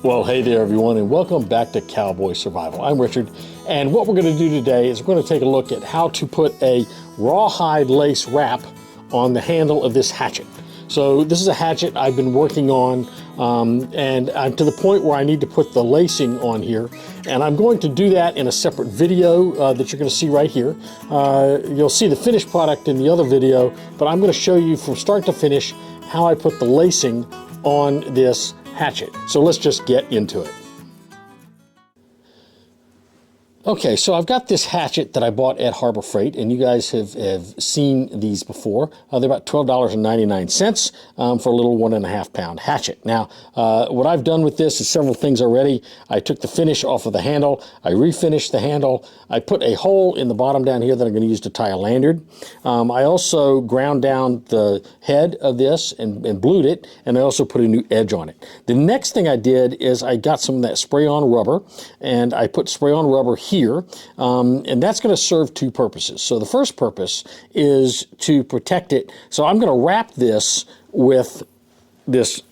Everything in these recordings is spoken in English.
Well, hey there, everyone, and welcome back to Cowboy Survival. I'm Richard, and what we're going to do today is we're going to take a look at how to put a rawhide lace wrap on the handle of this hatchet. So this is a hatchet I've been working on, and I'm to the point where I need to put the lacing on here, and I'm going to do that in a separate video that you're going to see right here. You'll see the finished product in the other video, but I'm going to show you from start to finish how I put the lacing on this hatchet. So let's just get into it. Okay, so I've got this hatchet that I bought at Harbor Freight, and you guys have seen these before. They're about $12.99 for a little 1.5 pound hatchet. Now, what I've done with this is several things already. I took the finish off of the handle. I refinished the handle. I put a hole in the bottom down here that I'm going to use to tie a lanyard. I also ground down the head of this and blued it, and I also put a new edge on it. The next thing I did is I got some of that spray-on rubber, and I put spray-on rubber here, and that's going to serve two purposes. So the first purpose is to protect it. So I'm going to wrap this with this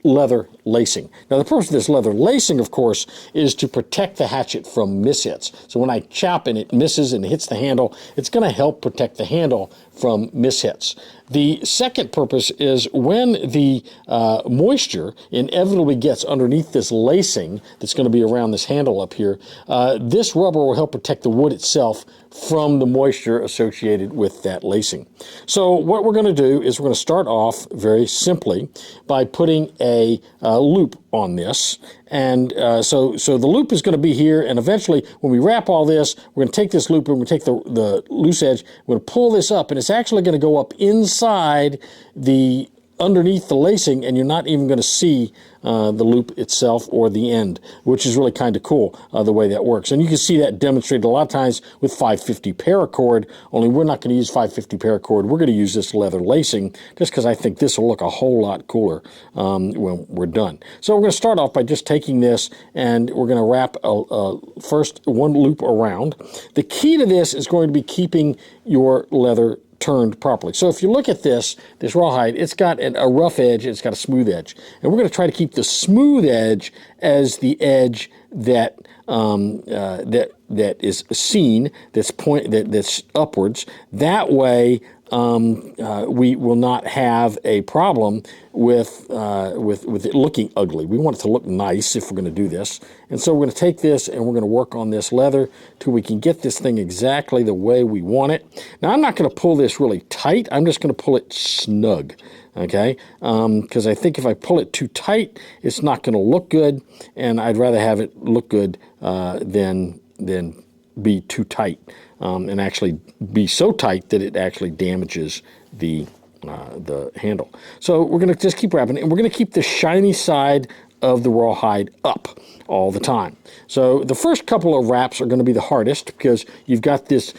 leather lacing. Now, the purpose of this leather lacing, of course, is to protect the hatchet from mishits. So when I chop and it misses and hits the handle, it's going to help protect the handle from mishits. The second purpose is when the moisture inevitably gets underneath this lacing that's going to be around this handle up here, this rubber will help protect the wood itself from the moisture associated with that lacing. So what we're going to do is we're going to start off very simply by putting a loop on this. And so the loop is going to be here, and eventually when we wrap all this, we're going to take this loop and we're going to take the loose edge, we're going to pull this up, and it's actually going to go up inside the underneath the lacing, and you're not even going to see the loop itself or the end, which is really kind of cool the way that works. And you can see that demonstrated a lot of times with 550 paracord, only we're not going to use 550 paracord. We're going to use this leather lacing just because I think this will look a whole lot cooler when we're done. So we're going to start off by just taking this, and we're going to wrap first one loop around. The key to this is going to be keeping your leather turned properly. So if you look at this rawhide, it's got a rough edge, it's got a smooth edge. And we're going to try to keep the smooth edge as the edge that that is seen, that's upwards. That way we will not have a problem with it looking ugly. We want it to look nice if we're going to do this. And so we're going to take this and we're going to work on this leather till we can get this thing exactly the way we want it. Now, I'm not going to pull this really tight. I'm just going to pull it snug, okay? Because I think if I pull it too tight, it's not going to look good, and I'd rather have it look good than be too tight, and actually be so tight that it actually damages the handle. So we're going to just keep wrapping it, and we're going to keep the shiny side of the rawhide up all the time. So the first couple of wraps are going to be the hardest because you've got this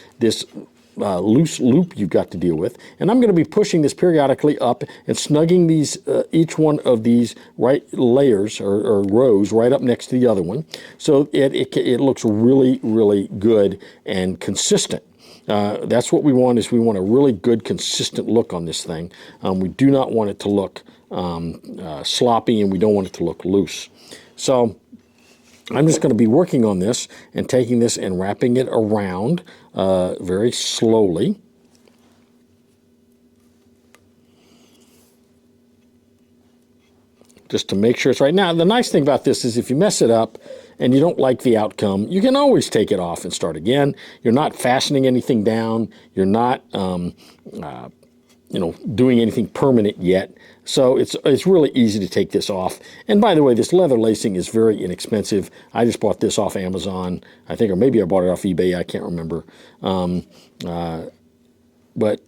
loose loop you've got to deal with, and I'm going to be pushing this periodically up and snugging these each one of these layers or rows right up next to the other one, so it looks really, really good and consistent. That's what we want, is we want a really good consistent look on this thing. We do not want it to look sloppy, and we don't want it to look loose. So I'm just going to be working on this and taking this and wrapping it around very slowly. Just to make sure it's right. Now, the nice thing about this is if you mess it up and you don't like the outcome, you can always take it off and start again. You're not fastening anything down. You're not doing anything permanent yet. So it's really easy to take this off. And by the way, this leather lacing is very inexpensive. I just bought this off Amazon, I think, or maybe I bought it off eBay. I can't remember. But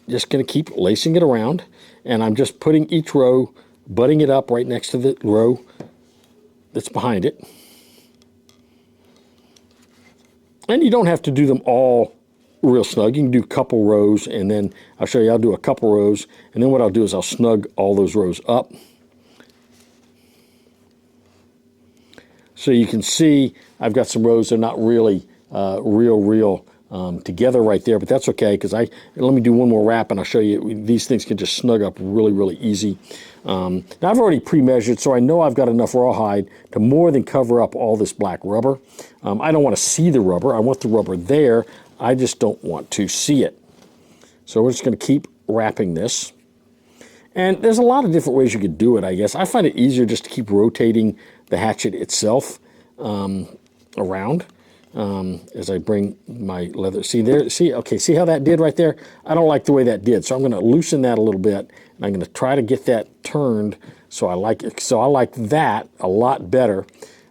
just going to keep lacing it around, and I'm just putting each row, butting it up right next to the row that's behind it. And you don't have to do them all real snug. You can do a couple rows, and then I'll show you. I'll do a couple rows, and then what I'll do is I'll snug all those rows up. So you can see I've got some rows that are not really real together right there, but that's okay because let me do one more wrap and I'll show you. These things can just snug up really, really easy. Now I've already pre-measured, so I know I've got enough rawhide to more than cover up all this black rubber. I don't want to see the rubber. I want the rubber there. I just don't want to see it. So we're just going to keep wrapping this. And there's a lot of different ways you could do it, I guess. I find it easier just to keep rotating the hatchet itself around. As I bring my leather. See there, see how that did right there? I don't like the way that did, so I'm going to loosen that a little bit, and I'm going to try to get that turned so I like it. So I like that a lot better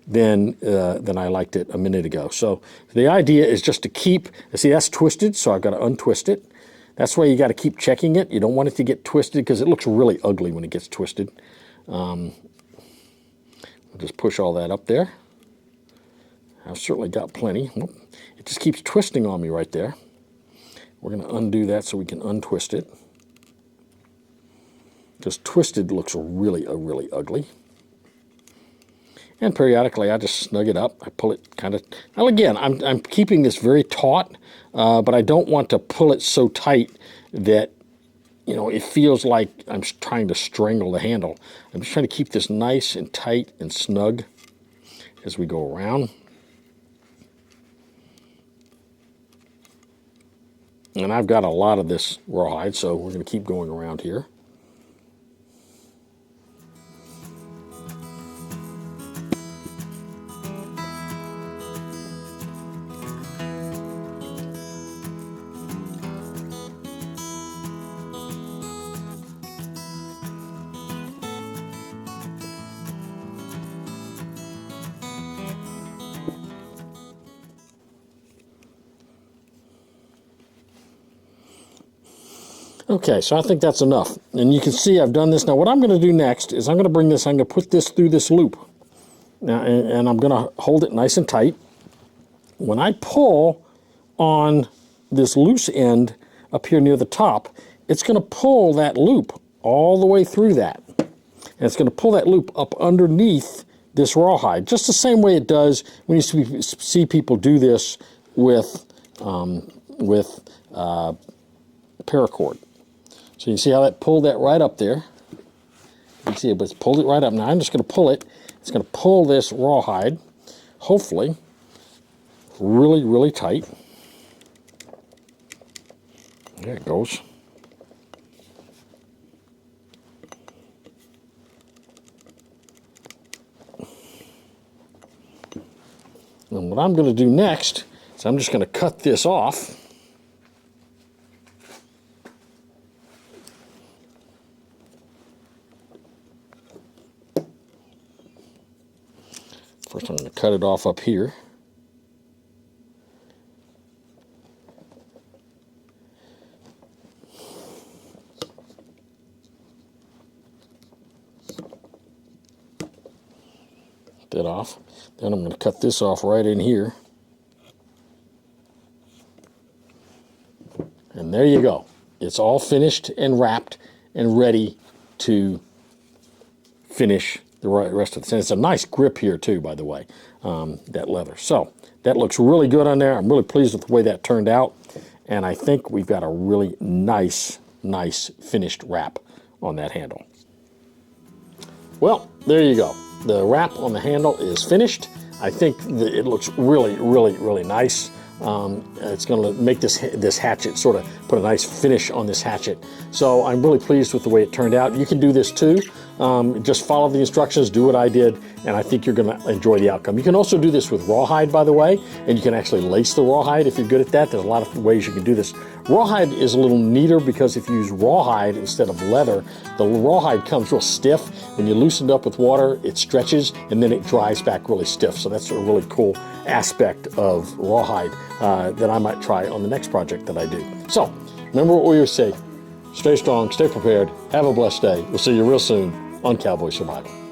than I liked it a minute ago. So the idea is just to keep, see that's twisted, so I've got to untwist it. That's why you got to keep checking it. You don't want it to get twisted because it looks really ugly when it gets twisted. We'll just push all that up there. I've certainly got plenty. It just keeps twisting on me right there. We're going to undo that so we can untwist it. Because twisted looks really, really ugly. And periodically I just snug it up. I pull it kind of... Now again, I'm keeping this very taut, but I don't want to pull it so tight that, you know, it feels like I'm trying to strangle the handle. I'm just trying to keep this nice and tight and snug as we go around. And I've got a lot of this rawhide, so we're going to keep going around here. Okay, so I think that's enough. And you can see I've done this. Now what I'm going to do next is I'm going to bring this, I'm going to put this through this loop. Now, and I'm going to hold it nice and tight. When I pull on this loose end up here near the top, it's going to pull that loop all the way through that. And it's going to pull that loop up underneath this rawhide, just the same way it does when you see people do this with paracord. So you see how that pulled that right up there. You can see it, but it's pulled it right up. Now I'm just going to pull it. It's going to pull this rawhide, hopefully, really, really tight. There it goes. And what I'm going to do next is I'm just going to cut this off. First I'm going to cut it off up here. That off. Then I'm going to cut this off right in here. And there you go. It's all finished and wrapped and ready to finish the rest of the thing. It's a nice grip here too, by the way, that leather. So that looks really good on there. I'm really pleased with the way that turned out. And I think we've got a really nice finished wrap on that handle. Well, there you go. The wrap on the handle is finished. I think it looks really nice. It's going to make this hatchet sort of put a nice finish on this hatchet. So I'm really pleased with the way it turned out. You can do this too. Just follow the instructions, do what I did, and I think you're going to enjoy the outcome. You can also do this with rawhide, by the way, and you can actually lace the rawhide if you're good at that. There's a lot of ways you can do this. Rawhide is a little neater because if you use rawhide instead of leather, the rawhide comes real stiff. When you loosen it up with water, it stretches, and then it dries back really stiff. So that's a really cool aspect of rawhide that I might try on the next project that I do. So remember what we always say, stay strong, stay prepared, have a blessed day. We'll see you real soon on Cowboy Survival.